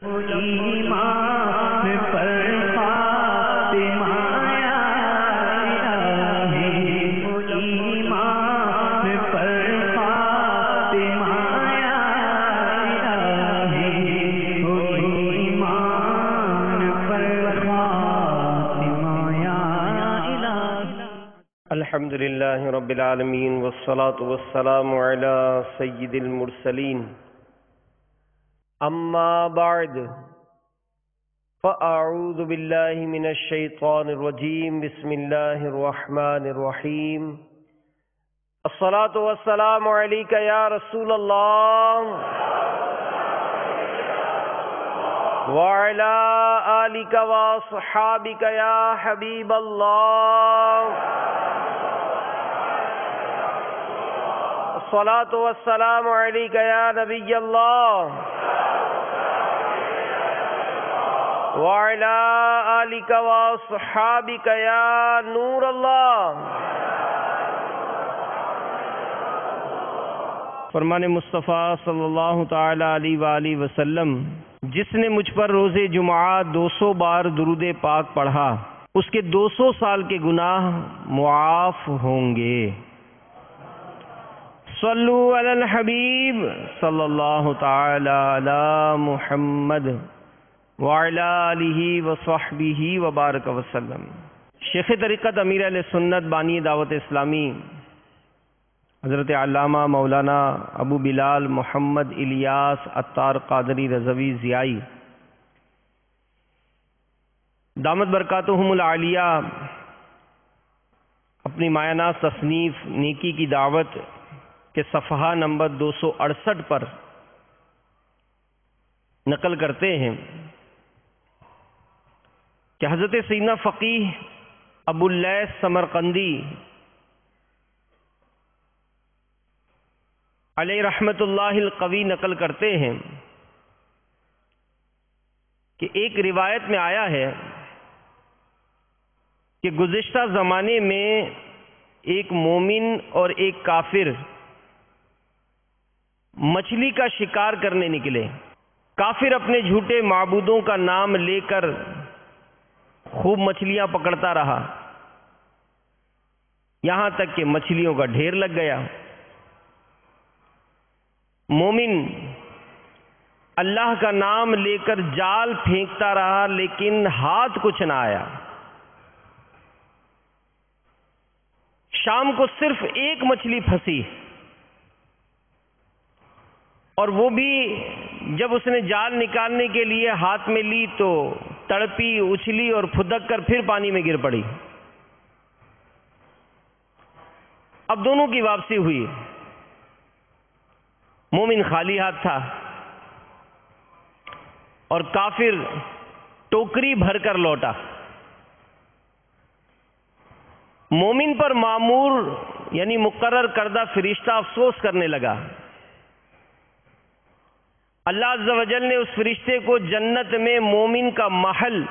ایمان پر فاطمہ یا الہی، ایمان پر فاطمہ یا الہی، ایمان پر فاطمہ یا الہی۔ الحمدللہ رب العالمین والصلاة والسلام علی سید المرسلین، اما بعد فاعوذ باللہ من الشیطان الرجیم، بسم اللہ الرحمن الرحیم۔ الصلاة والسلام علیک یا رسول اللہ وعلی آلک واصحابک یا حبیب اللہ۔ الصلاة والسلام علیک یا نبی اللہ وعلی آلک واصحابک یا نور اللہ۔ فرمان مصطفیٰ صلی اللہ تعالی علیہ وآلہ وسلم، جس نے مجھ پر روز جمعہ 200 بار درود پاک پڑھا، اس کے 200 سال کے گناہ معاف ہوں گے۔ صلو علی الحبیب صلی اللہ تعالی علی محمد وعلی آلہ وصحبہ وبارک وسلم۔ شیخ طریقت امیر اہل سنت بانی دعوت اسلامی حضرت علامہ مولانا ابو بلال محمد الیاس عطار قادری رضوی ضیائی دامت برکاتہم العالیہ اپنی مایہ ناز تصنیف نیکی کی دعوت کے صفحہ نمبر 268 پر نقل کرتے ہیں کہ حضرت سیدنا فقیہ ابو اللیث سمرقندی علیہ رحمت اللہ القوی نقل کرتے ہیں کہ ایک روایت میں آیا ہے کہ گزشتہ زمانے میں ایک مومن اور ایک کافر مچھلی کا شکار کرنے نکلے۔ کافر اپنے جھوٹے معبودوں کا نام لے کر خوب مچھلیاں پکڑتا رہا، یہاں تک کہ مچھلیوں کا ڈھیر لگ گیا۔ مومن اللہ کا نام لے کر جال پھینکتا رہا، لیکن ہاتھ کچھ نہ آیا۔ شام کو صرف ایک مچھلی پھنسی، اور وہ بھی جب اس نے جال نکالنے کے لیے ہاتھ میں لی تو تڑپی، اچھلی اور پھدک کر پھر پانی میں گر پڑی۔ اب دونوں کی واپسی ہوئی۔ مومن خالی ہاتھ تھا اور کافر ٹوکری بھر کر لوٹا۔ مومن پر مامور یعنی مقرر کردہ فرشتہ افسوس کرنے لگا۔ اللہ عز و جل نے اس فرشتے کو جنت میں مومن کا محل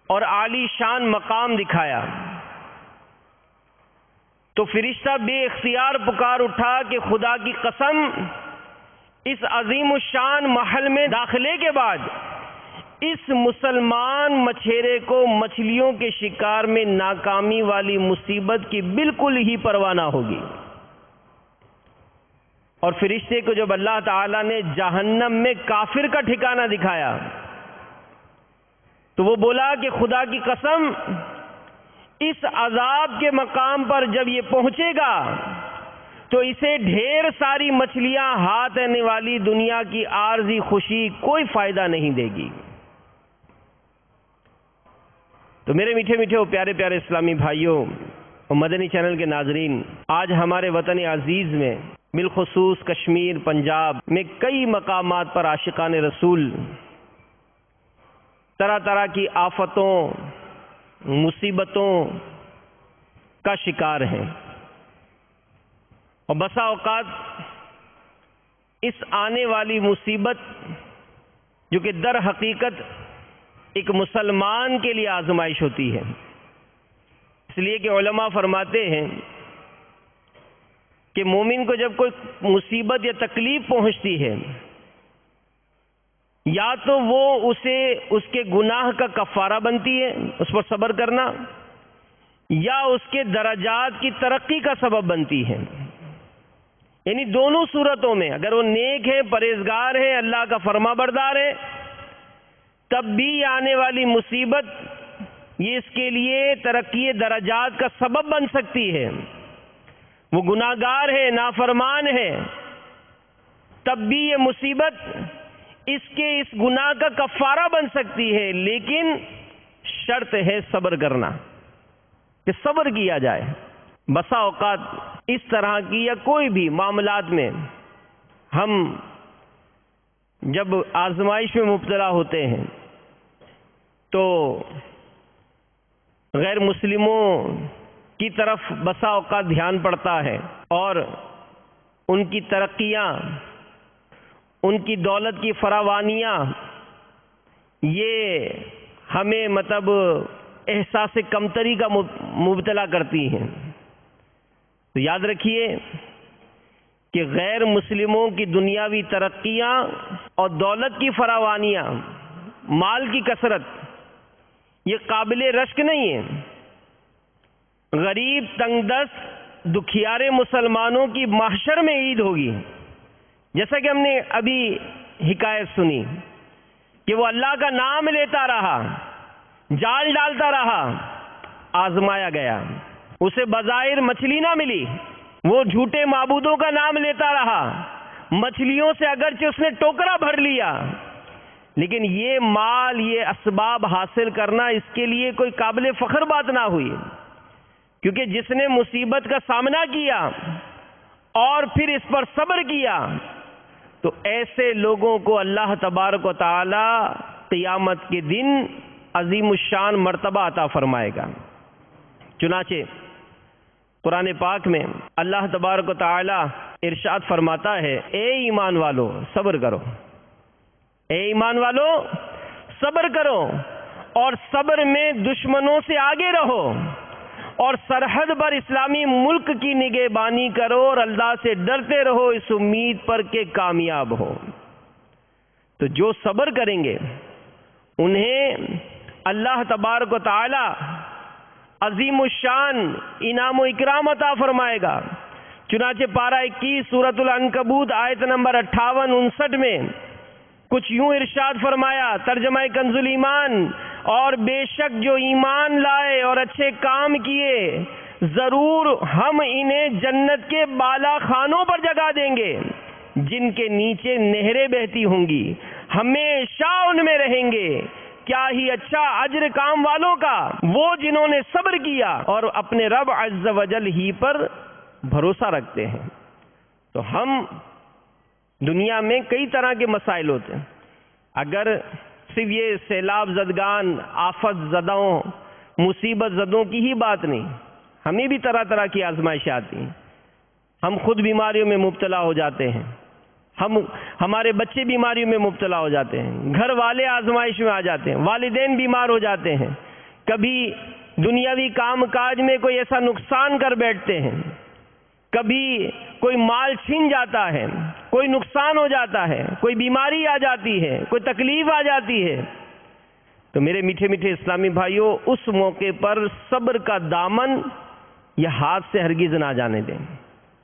اور عالی شان مقام دکھایا، تو فرشتہ بے اختیار پکار اٹھا کہ خدا کی قسم، اس عظیم الشان محل میں داخلے کے بعد اس مسلمان مچھیرے کو مچھلیوں کے شکار میں ناکامی والی مصیبت کی بالکل ہی پرواہ نہ ہوگی۔ اور فرشتے کو جب اللہ تعالیٰ نے جہنم میں کافر کا ٹھکانہ دکھایا تو وہ بولا کہ خدا کی قسم، اس عذاب کے مقام پر جب یہ پہنچے گا تو اسے ڈھیر ساری مچھلیاں ہاتھ آنے والی دنیا کی عارضی خوشی کوئی فائدہ نہیں دے گی۔ تو میرے میٹھے میٹھے اور پیارے پیارے اسلامی بھائیوں اور مدنی چینل کے ناظرین، آج ہمارے وطن عزیز میں بالخصوص کشمیر، پنجاب میں کئی مقامات پر عاشقان رسول طرح طرح کی آفتوں، مصیبتوں کا شکار ہیں، اور بسا اوقات اس آنے والی مصیبت جو کہ در حقیقت ایک مسلمان کے لیے آزمائش ہوتی ہے، اس لیے کہ علماء فرماتے ہیں کہ مومن کو جب کوئی مصیبت یا تکلیف پہنچتی ہے یا تو وہ اسے اس کے گناہ کا کفارہ بنتی ہے اس پر صبر کرنا، یا اس کے درجات کی ترقی کا سبب بنتی ہے. یعنی دونوں صورتوں میں اگر وہ نیک ہے، پرہیزگار ہے، اللہ کا فرما بردار ہے، تب بھی آنے والی مصیبت یہ اس کے لیے ترقی درجات کا سبب بن سکتی ہے. وہ گناہگار ہے، نافرمان ہے، تب بھی یہ مصیبت اس کے اس گناہ کا کفارہ بن سکتی ہے، لیکن شرط ہے صبر کرنا، کہ صبر کیا جائے. بسا اوقات اس طرح کی یا کوئی بھی معاملات میں ہم جب آزمائش میں مبتلا ہوتے ہیں تو غیر مسلموں کی طرف بسا اوقات دھیان پڑتا ہے، اور ان کی ترقیاں، ان کی دولت کی فراوانیاں یہ ہمیں مطلب احساس کمتری کا مبتلا کرتی ہیں. تو یاد رکھیے کہ غیر مسلموں کی دنیاوی ترقیاں اور دولت کی فراوانیاں، مال کی کثرت، یہ قابل رشک نہیں ہے. غریب، تنگ دست، دکھیارے مسلمانوں کی محشر میں عید ہوگی. جیسا کہ ہم نے ابھی حکایت سنی کہ وہ اللہ کا نام لیتا رہا، جال ڈالتا رہا، آزمایا گیا، اسے بظاہر مچھلی نہ ملی، وہ جھوٹے معبودوں کا نام لیتا رہا، مچھلیوں سے اگرچہ اس نے ٹوکرا بھر لیا، لیکن یہ مال، یہ اسباب حاصل کرنا اس کے لیے کوئی قابل فخر بات نہ ہوئی. کیونکہ جس نے مصیبت کا سامنا کیا اور پھر اس پر صبر کیا، تو ایسے لوگوں کو اللہ تبارک و تعالی قیامت کے دن عظیم الشان مرتبہ عطا فرمائے گا. چنانچہ قرآن پاک میں اللہ تبارک و تعالی ارشاد فرماتا ہے، اے ایمان والو صبر کرو، اے ایمان والو صبر کرو، اور صبر میں دشمنوں سے آگے رہو، اور سرحد پر اسلامی ملک کی نگہبانی کرو، اور اللہ سے ڈرتے رہو اس امید پر کہ کامیاب ہو. تو جو صبر کریں گے انہیں اللہ تبارک و تعالی عظیم الشان انعام و اکرام عطا فرمائے گا. چنانچہ پارہ 21 سورۃ العنکبوت آیت نمبر 58-59 میں کچھ یوں ارشاد فرمایا، ترجمہ کنز الایمان، اور بے شک جو ایمان لائے اور اچھے کام کیے، ضرور ہم انہیں جنت کے بالا خانوں پر جگہ دیں گے جن کے نیچے نہریں بہتی ہوں گی، ہمیشہ ان میں رہیں گے. کیا ہی اچھا اجر کام والوں کا، وہ جنہوں نے صبر کیا اور اپنے رب عز و جل ہی پر بھروسہ رکھتے ہیں. تو ہم دنیا میں کئی طرح کے مسائل ہوتے ہیں. اگر صرف یہ سیلاب زدگان، آفت زدوں، مصیبت زدوں کی ہی بات نہیں، ہمیں بھی طرح طرح کی آزمائشیں آتی ہیں. ہم خود بیماریوں میں مبتلا ہو جاتے ہیں، ہمارے بچے بیماریوں میں مبتلا ہو جاتے ہیں، گھر والے آزمائش میں آ جاتے ہیں، والدین بیمار ہو جاتے ہیں، کبھی دنیاوی کام کاج میں کوئی ایسا نقصان کر بیٹھتے ہیں، کبھی کوئی مال چھین جاتا ہے، کوئی نقصان ہو جاتا ہے، کوئی بیماری آ جاتی ہے، کوئی تکلیف آ جاتی ہے. تو میرے میٹھے میٹھے اسلامی بھائیوں، اس موقع پر صبر کا دامن یہ ہاتھ سے ہرگز نہ جانے دیں.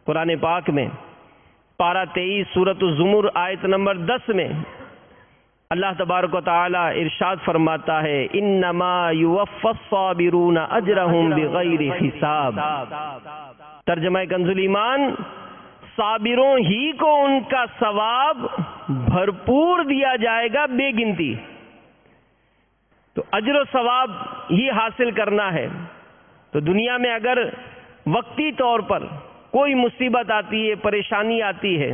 قرآن پاک میں پارہ 23 سورۃ الزمر آیت نمبر 10 میں اللہ تبارک و تعالی ارشاد فرماتا ہے، انما یوفی الصابرون اجرہم بغیر حساب. ترجمہ کنز الایمان، صابروں ہی کو ان کا ثواب بھرپور دیا جائے گا بے گنتی. تو اجر و ثواب ہی حاصل کرنا ہے. تو دنیا میں اگر وقتی طور پر کوئی مصیبت آتی ہے، پریشانی آتی ہے،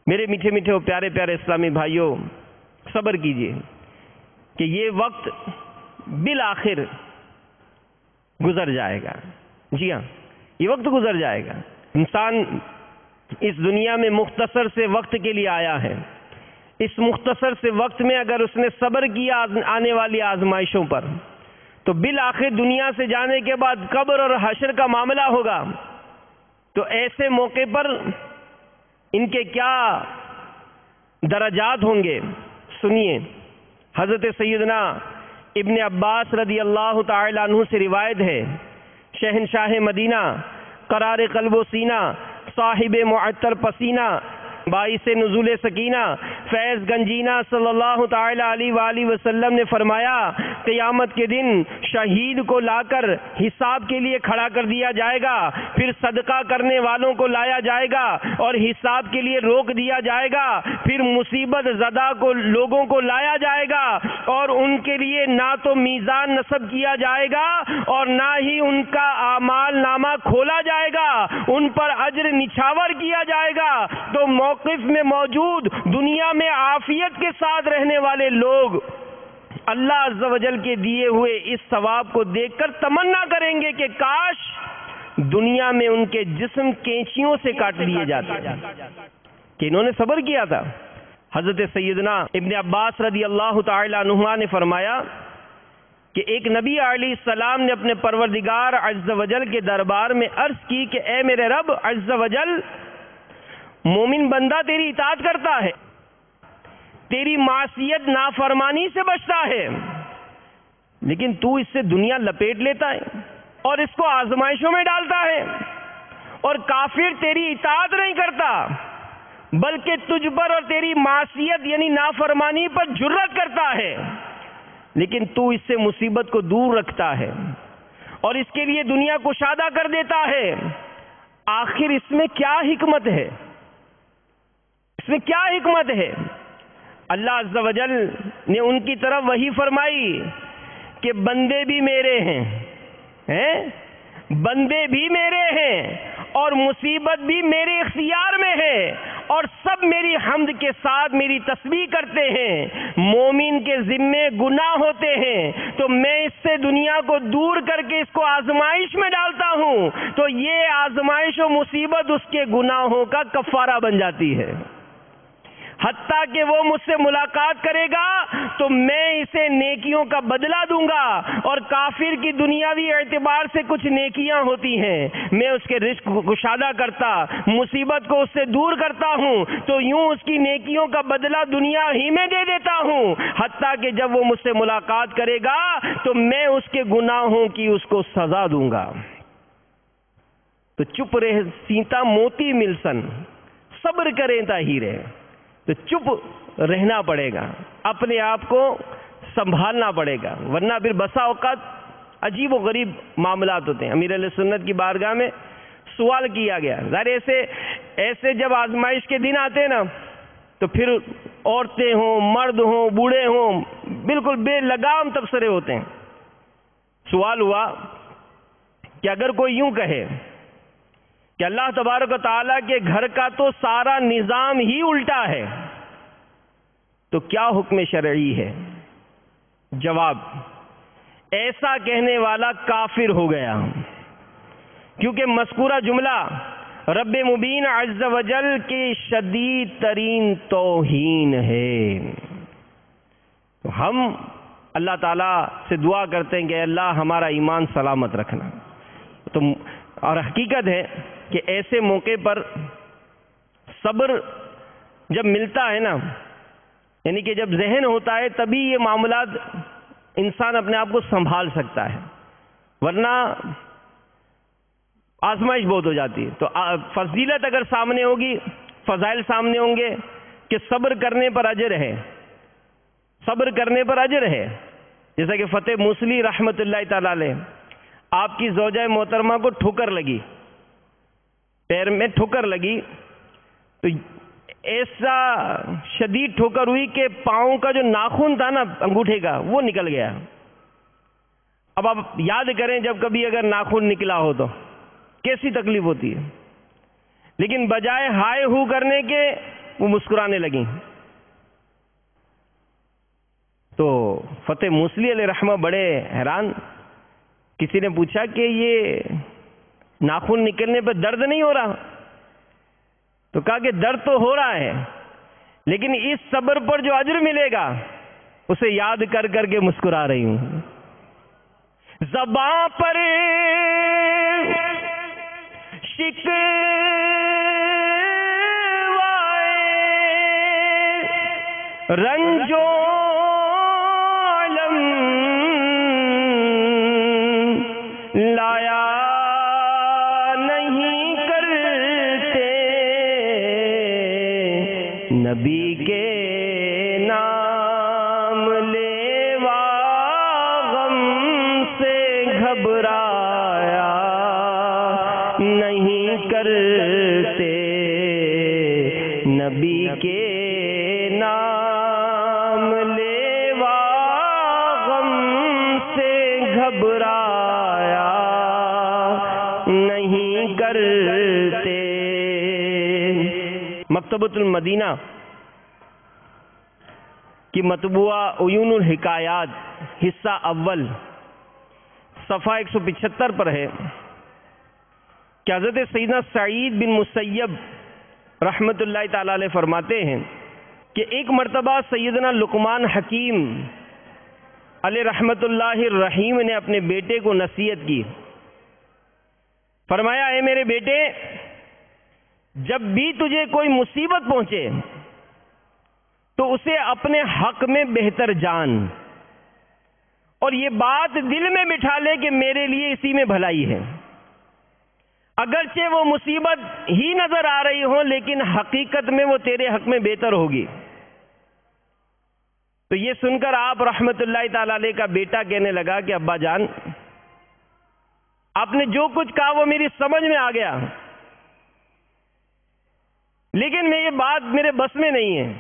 میرے میٹھے میٹھے و پیارے پیارے اسلامی بھائیوں، صبر کیجئے کہ یہ وقت بالآخر گزر جائے گا. جی ہاں، یہ وقت گزر جائے گا. انسان اس دنیا میں مختصر سے وقت کے لیے آیا ہے. اس مختصر سے وقت میں اگر اس نے صبر کیا آنے والی آزمائشوں پر، تو بالآخر دنیا سے جانے کے بعد قبر اور حشر کا معاملہ ہوگا. تو ایسے موقع پر ان کے کیا درجات ہوں گے. سنیے، حضرت سیدنا ابن عباس رضی اللہ تعالی عنہ سے روایت ہے، شہنشاہ مدینہ، قرار قلب و سینہ، صاحب معطر پسینہ، باعث نزول سکینہ، فیض گنجینہ صلی اللہ تعالی علیہ وآلہ وسلم نے فرمایا، قیامت کے دن شہید کو لا کر حساب کے لیے کھڑا کر دیا جائے گا، پھر صدقہ کرنے والوں کو لایا جائے گا اور حساب کے لیے روک دیا جائے گا، پھر مصیبت زدہ کو لوگوں کو لایا جائے گا اور ان کے لیے نہ تو میزان نصب کیا جائے گا اور نہ ہی ان کا اعمال نامہ کھولا جائے گا، ان پر اجر نچھاور کیا جائے گا۔ تو موقف میں موجود دنیا میں عافیت کے ساتھ رہنے والے لوگ اللہ عز و جل کے دیے ہوئے اس ثواب کو دیکھ کر تمنا کریں گے کہ کاش دنیا میں ان کے جسم کینچیوں سے کاٹ لیے جاتے کہ انہوں نے صبر کیا تھا۔ حضرت سیدنا ابن عباس رضی اللہ تعالی عنہما نے فرمایا کہ ایک نبی علیہ السلام نے اپنے پروردگار عز و جل کے دربار میں عرض کی کہ اے میرے رب عز و جل، مومن بندہ تیری اطاعت کرتا ہے، تیری معصیت نافرمانی سے بچتا ہے، لیکن تو اس سے دنیا لپیٹ لیتا ہے اور اس کو آزمائشوں میں ڈالتا ہے، اور کافر تیری اطاعت نہیں کرتا بلکہ تجھ پر اور تیری معصیت یعنی نافرمانی پر جرأت کرتا ہے، لیکن تو اس سے مصیبت کو دور رکھتا ہے اور اس کے لیے دنیا کشادہ کر دیتا ہے۔ آخر اس میں کیا حکمت ہے؟ اس میں کیا حکمت ہے؟ اللہ عز و جل نے ان کی طرف وحی فرمائی کہ بندے بھی میرے ہیں، بندے بھی میرے ہیں اور مصیبت بھی میرے اختیار میں ہے اور سب میری حمد کے ساتھ میری تسبیح کرتے ہیں۔ مومن کے ذمے گناہ ہوتے ہیں تو میں اس سے دنیا کو دور کر کے اس کو آزمائش میں ڈالتا ہوں، تو یہ آزمائش و مصیبت اس کے گناہوں کا کفارہ بن جاتی ہے۔ حتیٰ کہ وہ مجھ سے ملاقات کرے گا تو میں اسے نیکیوں کا بدلہ دوں گا، اور کافر کی دنیاوی اعتبار سے کچھ نیکیاں ہوتی ہیں، میں اس کے رزق کو کشادہ کرتا، مصیبت کو اس سے دور کرتا ہوں، تو یوں اس کی نیکیوں کا بدلہ دنیا ہی میں دے دیتا ہوں، حتیٰ کہ جب وہ مجھ سے ملاقات کرے گا تو میں اس کے گناہوں کی اس کو سزا دوں گا۔ تو چپ رہ سیتا موتی ملسن، صبر کریں تا ہی رہے، تو چپ رہنا پڑے گا، اپنے آپ کو سنبھالنا پڑے گا، ورنہ پھر بسا اوقات عجیب و غریب معاملات ہوتے ہیں۔ امیر علیہ سنت کی بارگاہ میں سوال کیا گیا، ظاہر ایسے جب آزمائش کے دن آتے ہیں نا تو پھر عورتیں ہوں، مرد ہوں، بوڑھے ہوں، بالکل بے لگام تبصرے ہوتے ہیں۔ سوال ہوا کہ اگر کوئی یوں کہے کہ اللہ تبارک و تعالیٰ کے گھر کا تو سارا نظام ہی الٹا ہے، تو کیا حکم شرعی ہے؟ جواب، ایسا کہنے والا کافر ہو گیا، کیونکہ مذکورہ جملہ رب مبین عز و جل کی شدید ترین توہین ہے۔ تو ہم اللہ تعالیٰ سے دعا کرتے ہیں کہ اللہ ہمارا ایمان سلامت رکھنا۔ اور حقیقت ہے کہ ایسے موقع پر صبر جب ملتا ہے نا، یعنی کہ جب ذہن ہوتا ہے تبھی یہ معاملات انسان اپنے آپ کو سنبھال سکتا ہے، ورنہ آزمائش بہت ہو جاتی ہے۔ تو فضیلت اگر سامنے ہوگی، فضائل سامنے ہوں گے کہ صبر کرنے پر اجر ہے، صبر کرنے پر اجر ہے، جیسا کہ فتح موصلی رحمت اللہ تعالی علیہ، آپ کی زوجہ محترمہ کو ٹھوکر لگی، پیر میں ٹھوکر لگی، تو ایسا شدید ٹھوکر ہوئی کہ پاؤں کا جو ناخن تھا نا انگوٹھے کا وہ نکل گیا۔ اب آپ یاد کریں جب کبھی اگر ناخن نکلا ہو تو کیسی تکلیف ہوتی ہے، لیکن بجائے ہائے ہو کرنے کے وہ مسکرانے لگیں۔ تو فتح موصلی علیہ رحمہ بڑے حیران، کسی نے پوچھا کہ یہ ناخن نکلنے پہ درد نہیں ہو رہا؟ تو کہا کہ درد تو ہو رہا ہے، لیکن اس صبر پر جو اجر ملے گا اسے یاد کر کر کے مسکرا رہی ہوں۔ زباں پر شکوائے رنجو علم لایا نہیں کرتے، نبی کے نام لیوا غم سے گھبرایا نہیں کرتے، نبی کے نام لیوا غم سے گھبرایا نہیں کرتے۔ مکتبۃ المدینہ کی مطبوعہ عیون الحکایات حصہ اول صفحہ 175 پر ہے کہ حضرت سیدنا سعید بن مسیب رحمت اللہ تعالی علیہ فرماتے ہیں کہ ایک مرتبہ سیدنا لقمان حکیم علیہ رحمت اللہ الرحیم نے اپنے بیٹے کو نصیحت کی، فرمایا اے میرے بیٹے، جب بھی تجھے کوئی مصیبت پہنچے تو اسے اپنے حق میں بہتر جان، اور یہ بات دل میں بٹھا لے کہ میرے لیے اسی میں بھلائی ہے، اگرچہ وہ مصیبت ہی نظر آ رہی ہو لیکن حقیقت میں وہ تیرے حق میں بہتر ہوگی۔ تو یہ سن کر آپ رحمت اللہ تعالی علیہ کا بیٹا کہنے لگا کہ ابا جان، آپ نے جو کچھ کہا وہ میری سمجھ میں آ گیا، لیکن یہ بات میرے بس میں نہیں ہے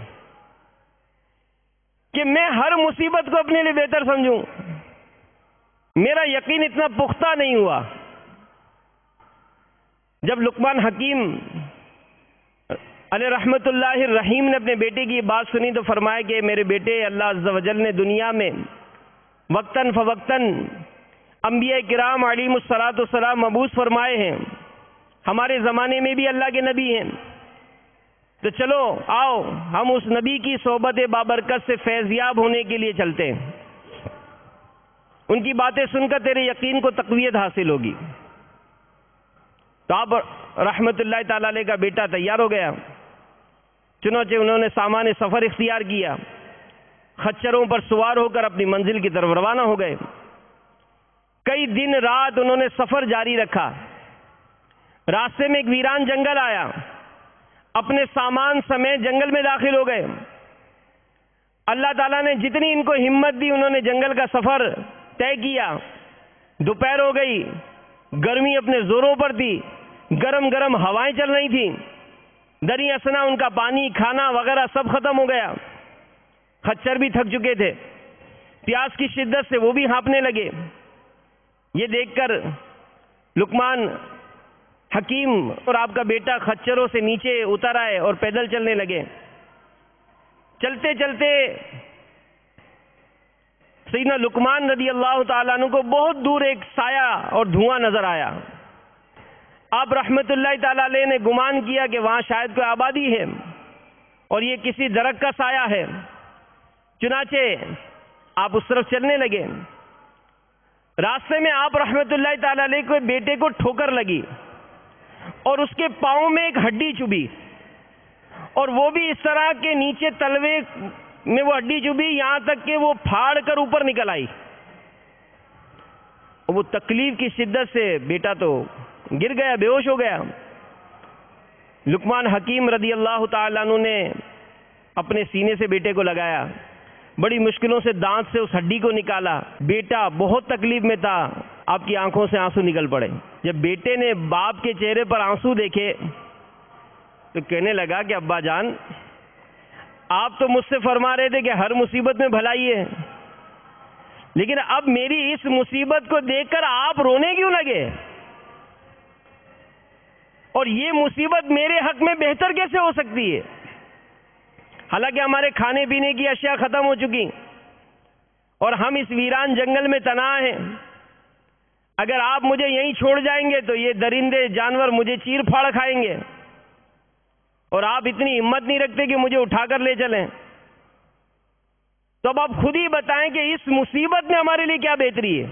کہ میں ہر مصیبت کو اپنے لیے بہتر سمجھوں، میرا یقین اتنا پختہ نہیں ہوا۔ جب لقمان حکیم علیہ رحمت اللہ الرحیم نے اپنے بیٹے کی بات سنی تو فرمایا کہ میرے بیٹے، اللہ عز و جل نے دنیا میں وقتاً فوقتاً انبیاء کرام علیہم الصلاۃ والسلام مبعوث فرمائے ہیں، ہمارے زمانے میں بھی اللہ کے نبی ہیں، تو چلو آؤ ہم اس نبی کی صحبت بابرکت سے فیضیاب ہونے کے لیے چلتے ہیں، ان کی باتیں سن کر تیرے یقین کو تقویت حاصل ہوگی۔ تو آپ رحمت اللہ تعالی علیہ کا بیٹا تیار ہو گیا، چنانچہ انہوں نے سامان سفر اختیار کیا، خچروں پر سوار ہو کر اپنی منزل کی طرف روانہ ہو گئے۔ کئی دن رات انہوں نے سفر جاری رکھا، راستے میں ایک ویران جنگل آیا، اپنے سامان سمیت جنگل میں داخل ہو گئے۔ اللہ تعالیٰ نے جتنی ان کو ہمت دی انہوں نے جنگل کا سفر طے کیا۔ دوپہر ہو گئی، گرمی اپنے زوروں پر تھی، گرم گرم ہوائیں چل رہی تھیں، دری اثنا ان کا پانی کھانا وغیرہ سب ختم ہو گیا، خچر بھی تھک چکے تھے، پیاس کی شدت سے وہ بھی ہانپنے لگے۔ یہ دیکھ کر لقمان حکیم اور آپ کا بیٹا خچروں سے نیچے اتر آئے اور پیدل چلنے لگے۔ چلتے چلتے سیدنا لقمان رضی اللہ تعالیٰ عنہ کو بہت دور ایک سایہ اور دھواں نظر آیا۔ آپ رحمت اللہ تعالیٰ علیہ نے گمان کیا کہ وہاں شاید کوئی آبادی ہے اور یہ کسی درخت کا سایہ ہے، چنانچہ آپ اس طرف چلنے لگے۔ راستے میں آپ رحمت اللہ تعالیٰ علیہ کو بیٹے کو ٹھوکر لگی اور اس کے پاؤں میں ایک ہڈی چبھی، اور وہ بھی اس طرح کے نیچے تلوے میں وہ ہڈی چبھی یہاں تک کہ وہ پھاڑ کر اوپر نکل آئی۔ وہ تکلیف کی شدت سے بیٹا تو گر گیا، بے ہوش ہو گیا۔ لقمان حکیم رضی اللہ تعالیٰ عنہ نے اپنے سینے سے بیٹے کو لگایا، بڑی مشکلوں سے دانت سے اس ہڈی کو نکالا۔ بیٹا بہت تکلیف میں تھا، آپ کی آنکھوں سے آنسو نکل پڑے۔ جب بیٹے نے باپ کے چہرے پر آنسو دیکھے تو کہنے لگا کہ ابا جان، آپ تو مجھ سے فرما رہے تھے کہ ہر مصیبت میں بھلائی ہے، لیکن اب میری اس مصیبت کو دیکھ کر آپ رونے کیوں لگے؟ اور یہ مصیبت میرے حق میں بہتر کیسے ہو سکتی ہے؟ حالانکہ ہمارے کھانے پینے کی اشیاء ختم ہو چکی اور ہم اس ویران جنگل میں تنہا ہیں۔ اگر آپ مجھے یہیں چھوڑ جائیں گے تو یہ درندے جانور مجھے چیر پھاڑ کھائیں گے، اور آپ اتنی ہمت نہیں رکھتے کہ مجھے اٹھا کر لے چلیں۔ تو اب آپ خود ہی بتائیں کہ اس مصیبت میں ہمارے لیے کیا بہتری ہے؟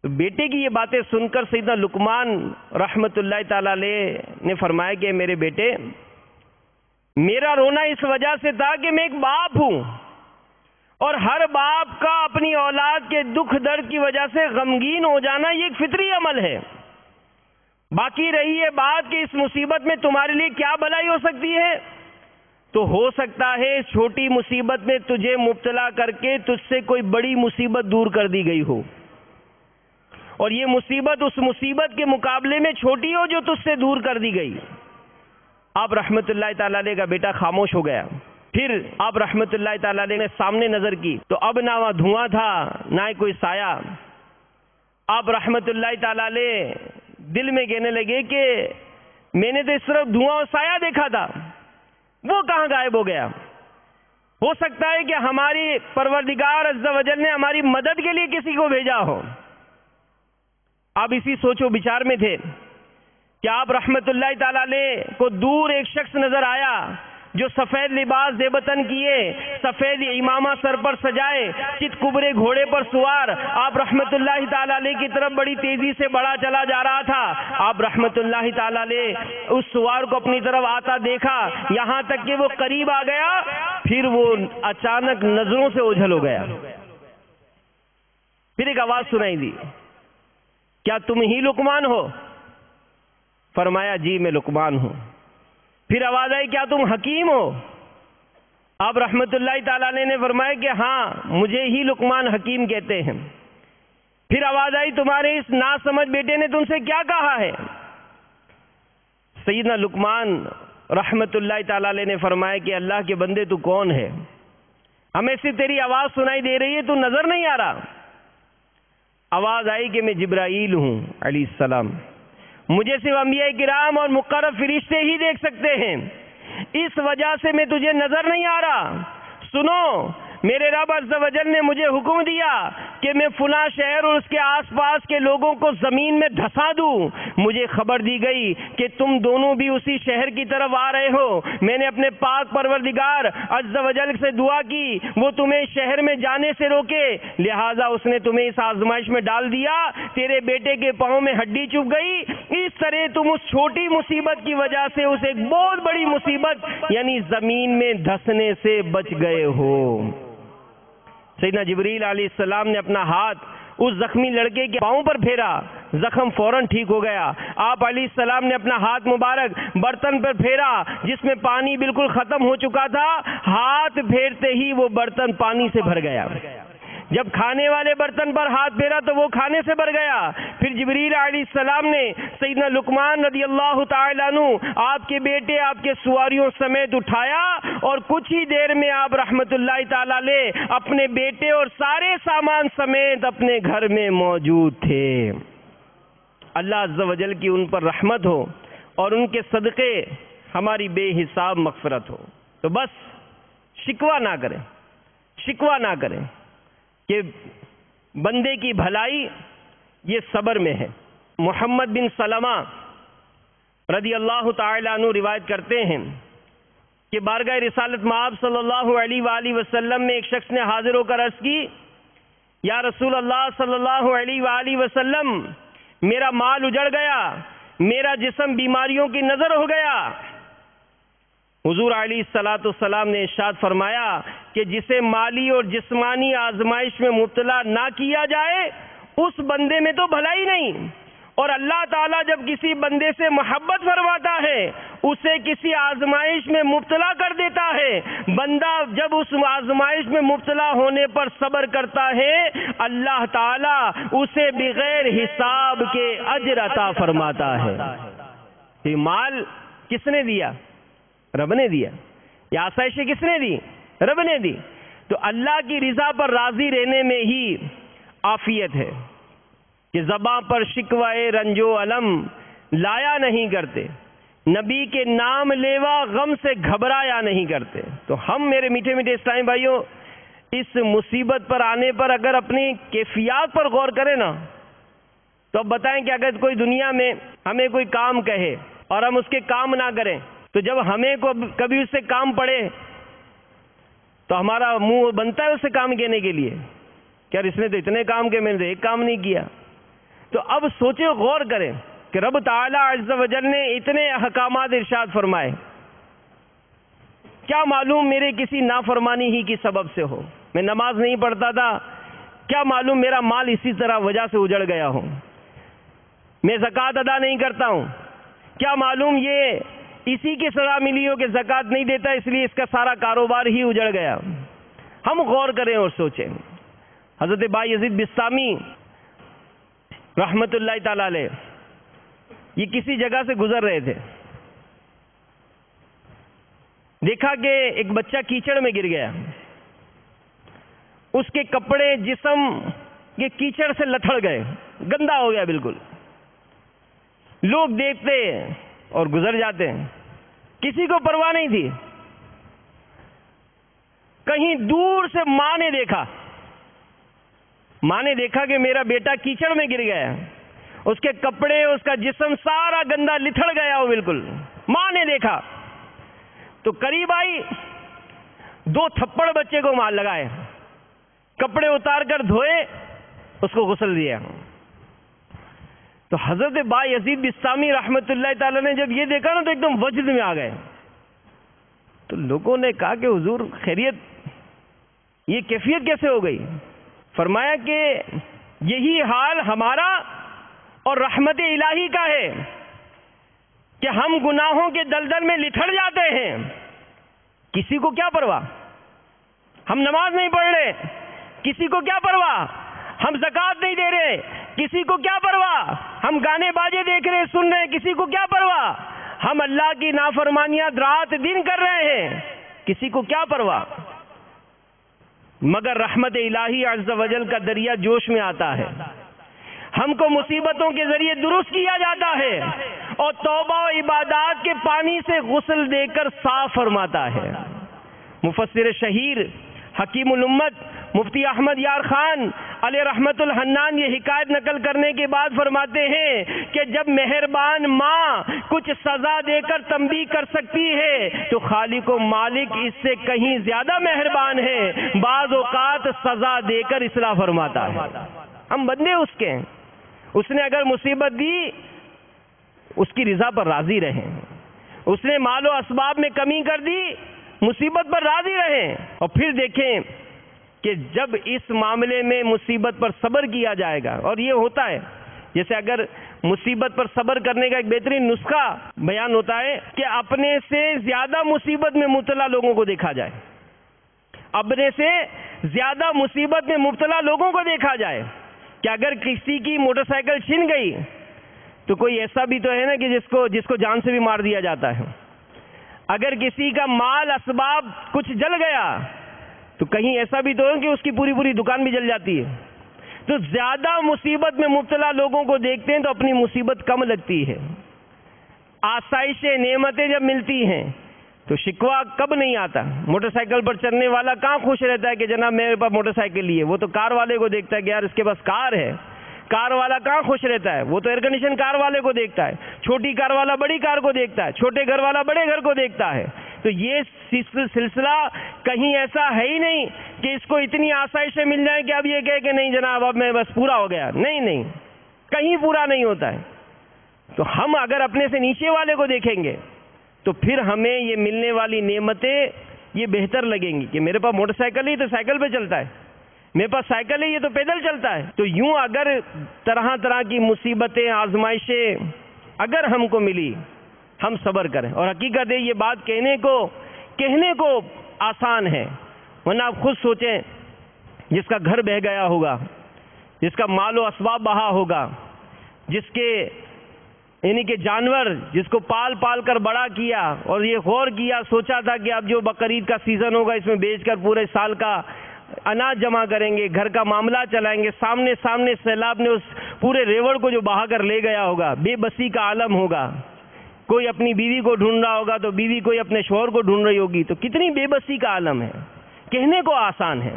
تو بیٹے کی یہ باتیں سن کر سیدنا لقمان رحمت اللہ تعالی علیہ نے فرمایا کہ میرے بیٹے، میرا رونا اس وجہ سے تھا کہ میں ایک باپ ہوں، اور ہر باپ کا اپنی اولاد کے دکھ درد کی وجہ سے غمگین ہو جانا یہ ایک فطری عمل ہے۔ باقی رہی ہے بات کہ اس مصیبت میں تمہارے لیے کیا بھلائی ہو سکتی ہے، تو ہو سکتا ہے اس چھوٹی مصیبت میں تجھے مبتلا کر کے تجھ سے کوئی بڑی مصیبت دور کر دی گئی ہو، اور یہ مصیبت اس مصیبت کے مقابلے میں چھوٹی ہو جو تجھ سے دور کر دی گئی۔ آپ رحمت اللہ تعالی علیہ کا بیٹا خاموش ہو گیا۔ پھر آپ رحمت اللہ تعالی علیہ نے سامنے نظر کی تو اب نہ وہاں دھواں تھا نہ کوئی سایہ۔ آپ رحمت اللہ تعالی علیہ دل میں کہنے لگے کہ میں نے تو اس طرف دھواں اور سایہ دیکھا تھا، وہ کہاں غائب ہو گیا؟ ہو سکتا ہے کہ ہماری پروردگار عز و جل نے ہماری مدد کے لیے کسی کو بھیجا ہو۔ آپ اسی سوچ و بچار میں تھے کہ آپ رحمت اللہ تعالی علیہ کو دور ایک شخص نظر آیا جو سفید لباس زیبتن کیے، سفید امامہ سر پر سجائے، چت کبرے گھوڑے پر سوار آپ رحمت اللہ تعالی علیہ کی طرف بڑی تیزی سے بڑھا چلا جا رہا تھا۔ آپ رحمت اللہ تعالی علیہ اس سوار کو اپنی طرف آتا دیکھا، یہاں تک کہ وہ قریب آ گیا، پھر وہ اچانک نظروں سے اوجھل ہو گیا۔ پھر ایک آواز سنائی دی، کیا تم ہی لقمان ہو؟ فرمایا جی میں لقمان ہوں۔ پھر آواز آئی کیا تم حکیم ہو؟ آپ رحمت اللہ تعالیٰ نے فرمایا کہ ہاں مجھے ہی لقمان حکیم کہتے ہیں۔ پھر آواز آئی تمہارے اس ناسمجھ بیٹے نے تم سے کیا کہا ہے؟ سیدنا لقمان رحمت اللہ تعالیٰ نے فرمایا کہ اللہ کے بندے تو کون ہے؟ ہمیں سے تیری آواز سنائی دے رہی ہے، تو نظر نہیں آ رہا۔ آواز آئی کہ میں جبرائیل ہوں علیہ السلام، مجھے صرف انبیاء کرام اور مقرب فرشتے ہی دیکھ سکتے ہیں، اس وجہ سے میں تجھے نظر نہیں آ رہا۔ سنو، میرے رب عز و جل نے مجھے حکم دیا کہ میں فلاں شہر اور اس کے آس پاس کے لوگوں کو زمین میں دھسا دوں۔ مجھے خبر دی گئی کہ تم دونوں بھی اسی شہر کی طرف آ رہے ہو۔ میں نے اپنے پاک پروردگار عز و جل سے دعا کی وہ تمہیں شہر میں جانے سے روکے، لہٰذا اس نے تمہیں اس آزمائش میں ڈال دیا، تیرے بیٹے کے پاؤں میں ہڈی چبھ گئی۔ اس طرح تم اس چھوٹی مصیبت کی وجہ سے اس ایک بہت بڑی مصیبت یعنی زمین میں دھسنے سے بچ گئے ہو۔ سیدنا جبریل علیہ السلام نے اپنا ہاتھ اس زخمی لڑکے کے پاؤں پر پھیرا، زخم فوراً ٹھیک ہو گیا۔ آپ علیہ السلام نے اپنا ہاتھ مبارک برتن پر پھیرا جس میں پانی بالکل ختم ہو چکا تھا، ہاتھ پھیرتے ہی وہ برتن پانی سے بھر گیا۔ جب کھانے والے برتن پر ہاتھ پھیرا تو وہ کھانے سے بھر گیا۔ پھر جبریل علیہ السلام نے سیدنا لقمان رضی اللہ تعالیٰ عنہ آپ کے بیٹے آپ کے سواریوں سمیت اٹھایا، اور کچھ ہی دیر میں آپ رحمت اللہ تعالیٰ علیہ اپنے بیٹے اور سارے سامان سمیت اپنے گھر میں موجود تھے۔ اللہ عز و جل کی ان پر رحمت ہو اور ان کے صدقے ہماری بے حساب مغفرت ہو۔ تو بس شکوہ نہ کریں، شکوہ نہ کریں کہ بندے کی بھلائی یہ صبر میں ہے۔ محمد بن سلمہ رضی اللہ تعالی عنہ روایت کرتے ہیں کہ بارگاہ رسالت مآب صلی اللہ علیہ وآلہ وسلم میں ایک شخص نے حاضر ہو کر عرض کی، یا رسول اللہ صلی اللہ علیہ وآلہ وسلم، میرا مال اجڑ گیا، میرا جسم بیماریوں کی نظر ہو گیا۔ حضور علیہ الصلوۃ والسلام نے ارشاد فرمایا کہ جسے مالی اور جسمانی آزمائش میں مبتلا نہ کیا جائے اس بندے میں تو بھلائی نہیں، اور اللہ تعالیٰ جب کسی بندے سے محبت فرماتا ہے اسے کسی آزمائش میں مبتلا کر دیتا ہے۔ بندہ جب اس آزمائش میں مبتلا ہونے پر صبر کرتا ہے اللہ تعالیٰ اسے بغیر حساب کے اجر عطا فرماتا ہے۔ یہ مال کس نے دیا؟ رب نے دیا۔ یہ آسائشیں کس نے دی؟ رب نے دی۔ تو اللہ کی رضا پر راضی رہنے میں ہی عافیت ہے کہ زباں پر شکوہ رنج و علم لایا نہیں کرتے، نبی کے نام لیوا غم سے گھبرایا نہیں کرتے۔ تو ہم میرے میٹھے میٹھے اسلامی بھائیوں اس مصیبت پر آنے پر اگر اپنی کیفیات پر غور کریں نا تو اب بتائیں کہ اگر کوئی دنیا میں ہمیں کوئی کام کہے اور ہم اس کے کام نہ کریں تو جب ہمیں کبھی اس سے کام پڑے تو ہمارا منہ بنتا ہے اس سے کام کہنے کے لیے کہ یار اس نے تو اتنے کام کیے، میں نے تو ایک کام نہیں کیا۔ تو اب سوچیں، غور کریں کہ رب تعالیٰ عز و جل نے اتنے احکامات ارشاد فرمائے کیا معلوم میرے کسی نافرمانی ہی کی سبب سے ہو. میں نماز نہیں پڑھتا تھا، کیا معلوم میرا مال اسی طرح وجہ سے اجڑ گیا ہو. میں زکوٰۃ ادا نہیں کرتا ہوں، کیا معلوم یہ اسی کی سزا ملی ہو کہ زکوٰۃ نہیں دیتا اس لیے اس کا سارا کاروبار ہی اجڑ گیا. ہم غور کریں اور سوچیں. حضرت بایزید بسطامی رحمت اللہ تعالی علیہ یہ کسی جگہ سے گزر رہے تھے، دیکھا کہ ایک بچہ کیچڑ میں گر گیا، اس کے کپڑے جسم یہ کیچڑ سے لتھڑ گئے، گندا ہو گیا بالکل. لوگ دیکھتے اور گزر جاتے، کسی کو پرواہ نہیں تھی. کہیں دور سے ماں نے دیکھا کہ میرا بیٹا کیچڑ میں گر گیا، اس کے کپڑے اس کا جسم سارا گندا لتھڑ گیا ہو بالکل. ماں نے دیکھا تو قریب آئی، 2 تھپڑ بچے کو مار لگائے، کپڑے اتار کر دھوئے، اس کو غسل دیا. تو حضرت بایزید بسطامی رحمت اللہ تعالی نے جب یہ دیکھا نا تو ایک دم وجد میں آ گئے. تو لوگوں نے کہا کہ حضور خیریت، یہ کیفیت کیسے ہو گئی؟ فرمایا کہ یہی حال ہمارا اور رحمت الہی کا ہے کہ ہم گناہوں کے دلدل میں لتھڑ جاتے ہیں، کسی کو کیا پرواہ. ہم نماز نہیں پڑھ رہے، کسی کو کیا پرواہ. ہم زکوٰۃ نہیں دے رہے، کسی کو کیا پرواہ. ہم گانے باجے دیکھ رہے سن رہے، کسی کو کیا پرواہ. ہم اللہ کی نافرمانیاں رات دن کر رہے ہیں، کسی کو کیا پرواہ. مگر رحمت الہی عز و جل کا دریا جوش میں آتا ہے، ہم کو مصیبتوں کے ذریعے درست کیا جاتا ہے اور توبہ و عبادات کے پانی سے غسل دے کر صاف فرماتا ہے. مفسر شہیر حکیم الامت مفتی احمد یار خان علیہ رحمت الحنان یہ حکایت نقل کرنے کے بعد فرماتے ہیں کہ جب مہربان ماں کچھ سزا دے کر تنبیہ کر سکتی ہے تو خالق و مالک اس سے کہیں زیادہ مہربان ہے، بعض اوقات سزا دے کر اصلاح فرماتا ہے. ہم بندے اس کے ہیں، اس نے اگر مصیبت دی اس کی رضا پر راضی رہیں، اس نے مال و اسباب میں کمی کر دی مصیبت پر راضی رہیں. اور پھر دیکھیں کہ جب اس معاملے میں مصیبت پر صبر کیا جائے گا، اور یہ ہوتا ہے جیسے اگر مصیبت پر صبر کرنے کا ایک بہترین نسخہ بیان ہوتا ہے کہ اپنے سے زیادہ مصیبت میں مبتلا لوگوں کو دیکھا جائے، اپنے سے زیادہ مصیبت میں مبتلا لوگوں کو دیکھا جائے کہ اگر کسی کی موٹر سائیکل چھن گئی تو کوئی ایسا بھی تو ہے نا کہ جس کو جان سے بھی مار دیا جاتا ہے. اگر کسی کا مال اسباب کچھ جل گیا تو کہیں ایسا بھی تو ہے کہ اس کی پوری دکان بھی جل جاتی ہے. تو زیادہ مصیبت میں مبتلا لوگوں کو دیکھتے ہیں تو اپنی مصیبت کم لگتی ہے. آسائشیں نعمتیں جب ملتی ہیں تو شکوہ کب نہیں آتا. موٹر سائیکل پر چلنے والا کہاں خوش رہتا ہے کہ جناب میرے پاس موٹر سائیکل لی ہے، وہ تو کار والے کو دیکھتا ہے کہ یار اس کے پاس کار ہے. کار والا کہاں خوش رہتا ہے، وہ تو ایئر کنڈیشن کار والے کو دیکھتا ہے. چھوٹی کار والا بڑی کار کو دیکھتا ہے، چھوٹے گھر والا بڑے گھر کو دیکھتا ہے. تو یہ سلسلہ کہیں ایسا ہے ہی نہیں کہ اس کو اتنی آسائشیں مل جائیں کہ اب یہ کہے کہ نہیں جناب اب میں بس پورا ہو گیا. نہیں، کہیں پورا نہیں ہوتا ہے. تو ہم اگر اپنے سے نیچے والے کو دیکھیں گے تو پھر ہمیں یہ ملنے والی نعمتیں یہ بہتر لگیں گی کہ میرے پاس موٹر سائیکل ہی تو سائیکل پہ چلتا ہے، میرے پاس سائیکل ہے یہ تو پیدل چلتا ہے. تو یوں اگر طرح کی مصیبتیں آزمائشیں اگر ہم کو ملی ہم صبر کریں. اور حقیقت ہے یہ بات کہنے کو آسان ہے، ورنہ آپ خود سوچیں جس کا گھر بہہ گیا ہوگا، جس کا مال و اسباب بہا ہوگا، جس کے یعنی کہ جانور جس کو پال کر بڑا کیا اور یہ غور کیا سوچا تھا کہ اب جو بقرعید کا سیزن ہوگا اس میں بیچ کر پورے سال کا اناج جمع کریں گے، گھر کا معاملہ چلائیں گے، سامنے سیلاب نے اس پورے ریوڑ کو جو بہا کر لے گیا ہوگا، بے بسی کا عالم ہوگا. کوئی اپنی بیوی کو ڈھونڈ رہا ہوگا تو بیوی کوئی اپنے شوہر کو ڈھونڈ رہی ہوگی. تو کتنی بے بسی کا عالم ہے، کہنے کو آسان ہے.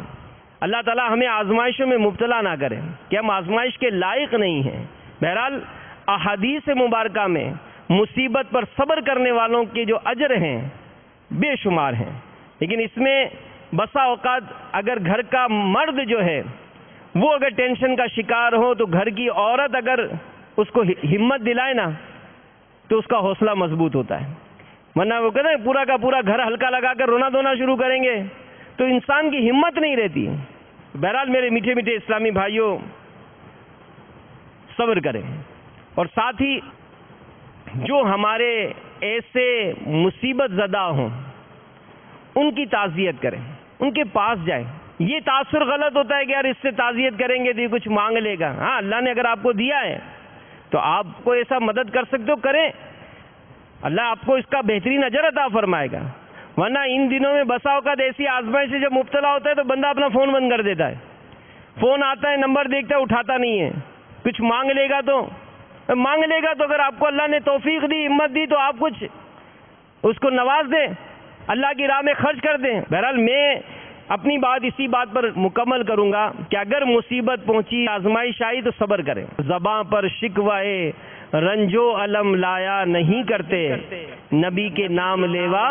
اللہ تعالیٰ ہمیں آزمائشوں میں مبتلا نہ کرے کہ ہم آزمائش کے لائق نہیں ہیں. بہرحال احادیث مبارکہ میں مصیبت پر صبر کرنے والوں کے جو اجر ہیں بے شمار ہیں. لیکن اس میں بسا اوقات اگر گھر کا مرد جو ہے وہ اگر ٹینشن کا شکار ہو تو گھر کی عورت اگر اس کو ہمت دلائے نا تو اس کا حوصلہ مضبوط ہوتا ہے. ورنہ وہ کہتے ہیں پورا کا پورا گھر ہلکا لگا کر رونا دھونا شروع کریں گے تو انسان کی ہمت نہیں رہتی. بہرحال میرے میٹھے میٹھے اسلامی بھائیوں، صبر کریں، اور ساتھ ہی جو ہمارے ایسے مصیبت زدہ ہوں ان کی تعزیت کریں، ان کے پاس جائیں. یہ تاثر غلط ہوتا ہے کہ یار اس سے تعزیت کریں گے تو یہ کچھ مانگ لے گا. ہاں، اللہ نے اگر آپ کو دیا ہے تو آپ کو ایسا مدد کر سکتے ہو کریں، اللہ آپ کو اس کا بہترین اجر عطا فرمائے گا. ورنہ ان دنوں میں بسا اوقات ایسی آزمائش سے جب مبتلا ہوتا ہے تو بندہ اپنا فون بند کر دیتا ہے. فون آتا ہے، نمبر دیکھتا ہے، اٹھاتا نہیں ہے. کچھ مانگ لے گا تو اگر آپ کو اللہ نے توفیق دی، ہمت دی تو آپ کچھ اس کو نواز دیں، اللہ کی راہ میں خرچ کر دیں. بہرحال میں اپنی بات اسی بات پر مکمل کروں گا کہ اگر مصیبت پہنچی، آزمائش آئی تو صبر کریں. زباں پر شکوائے رنجو علم لایا نہیں کرتے، نبی کے نام لیوا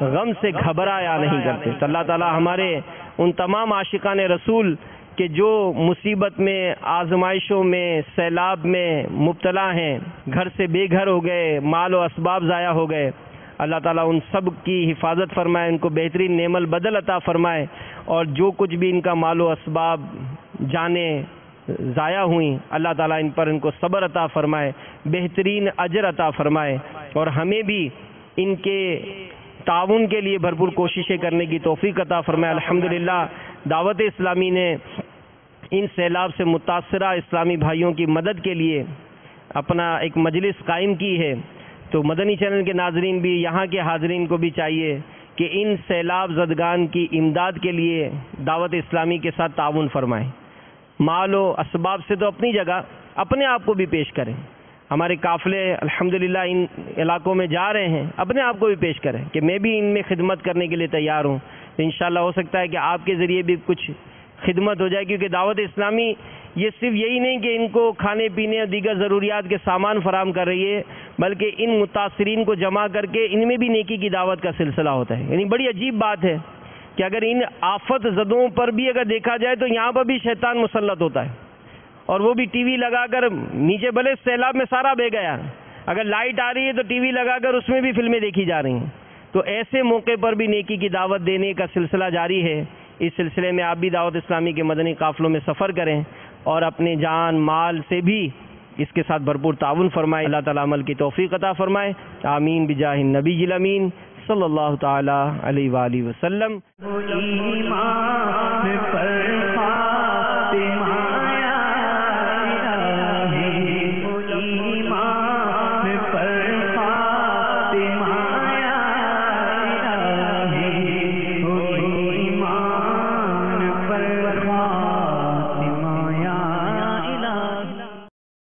غم سے گھبرایا نہیں کرتے. تو اللہ تعالی ہمارے ان تمام عاشقان رسول کہ جو مصیبت میں، آزمائشوں میں، سیلاب میں مبتلا ہیں، گھر سے بے گھر ہو گئے، مال و اسباب ضائع ہو گئے، اللہ تعالیٰ ان سب کی حفاظت فرمائے، ان کو بہترین نعم البدل عطا فرمائے، اور جو کچھ بھی ان کا مال و اسباب جانیں ضائع ہوئیں، اللہ تعالیٰ ان پر ان کو صبر عطا فرمائے، بہترین اجر عطا فرمائے، اور ہمیں بھی ان کے تعاون کے لیے بھرپور کوششیں کرنے کی توفیق عطا فرمائے. الحمدللہ دعوت اسلامی نے ان سیلاب سے متاثرہ اسلامی بھائیوں کی مدد کے لیے اپنا ایک مجلس قائم کی ہے. تو مدنی چینل کے ناظرین بھی، یہاں کے حاضرین کو بھی چاہیے کہ ان سیلاب زدگان کی امداد کے لیے دعوت اسلامی کے ساتھ تعاون فرمائیں. مال و اسباب سے تو اپنی جگہ اپنے آپ کو بھی پیش کریں. ہمارے قافلے الحمدللہ ان علاقوں میں جا رہے ہیں، اپنے آپ کو بھی پیش کریں کہ میں بھی ان میں خدمت کرنے کے لیے تیار ہوں. تو انشاءاللہ ہو سکتا ہے کہ آپ کے ذریعے بھی کچھ خدمت ہو جائے، کیونکہ دعوت اسلامی یہ صرف یہی نہیں کہ ان کو کھانے پینے اور دیگر ضروریات کے سامان فراہم کر رہی ہے، بلکہ ان متاثرین کو جمع کر کے ان میں بھی نیکی کی دعوت کا سلسلہ ہوتا ہے. یعنی بڑی عجیب بات ہے کہ اگر ان آفت زدوں پر بھی اگر دیکھا جائے تو یہاں پر بھی شیطان مسلط ہوتا ہے، اور وہ بھی ٹی وی لگا کر نیچے بھلے سیلاب میں سارا بہہ گیا، اگر لائٹ آ رہی ہے تو ٹی وی لگا کر اس میں بھی فلمیں دیکھی جا رہی ہیں. تو ایسے موقع پر بھی نیکی کی دعوت دینے کا سلسلہ جاری ہے. اس سلسلے میں آپ بھی دعوت اسلامی کے مدنی قافلوں میں سفر کریں اور اپنے جان مال سے بھی اس کے ساتھ بھرپور تعاون فرمائے. اللہ تعالیٰ عمل کی توفیق عطا فرمائے. آمین بجاہ النبی الامین صلی اللہ تعالی علیہ وآلہ وسلم.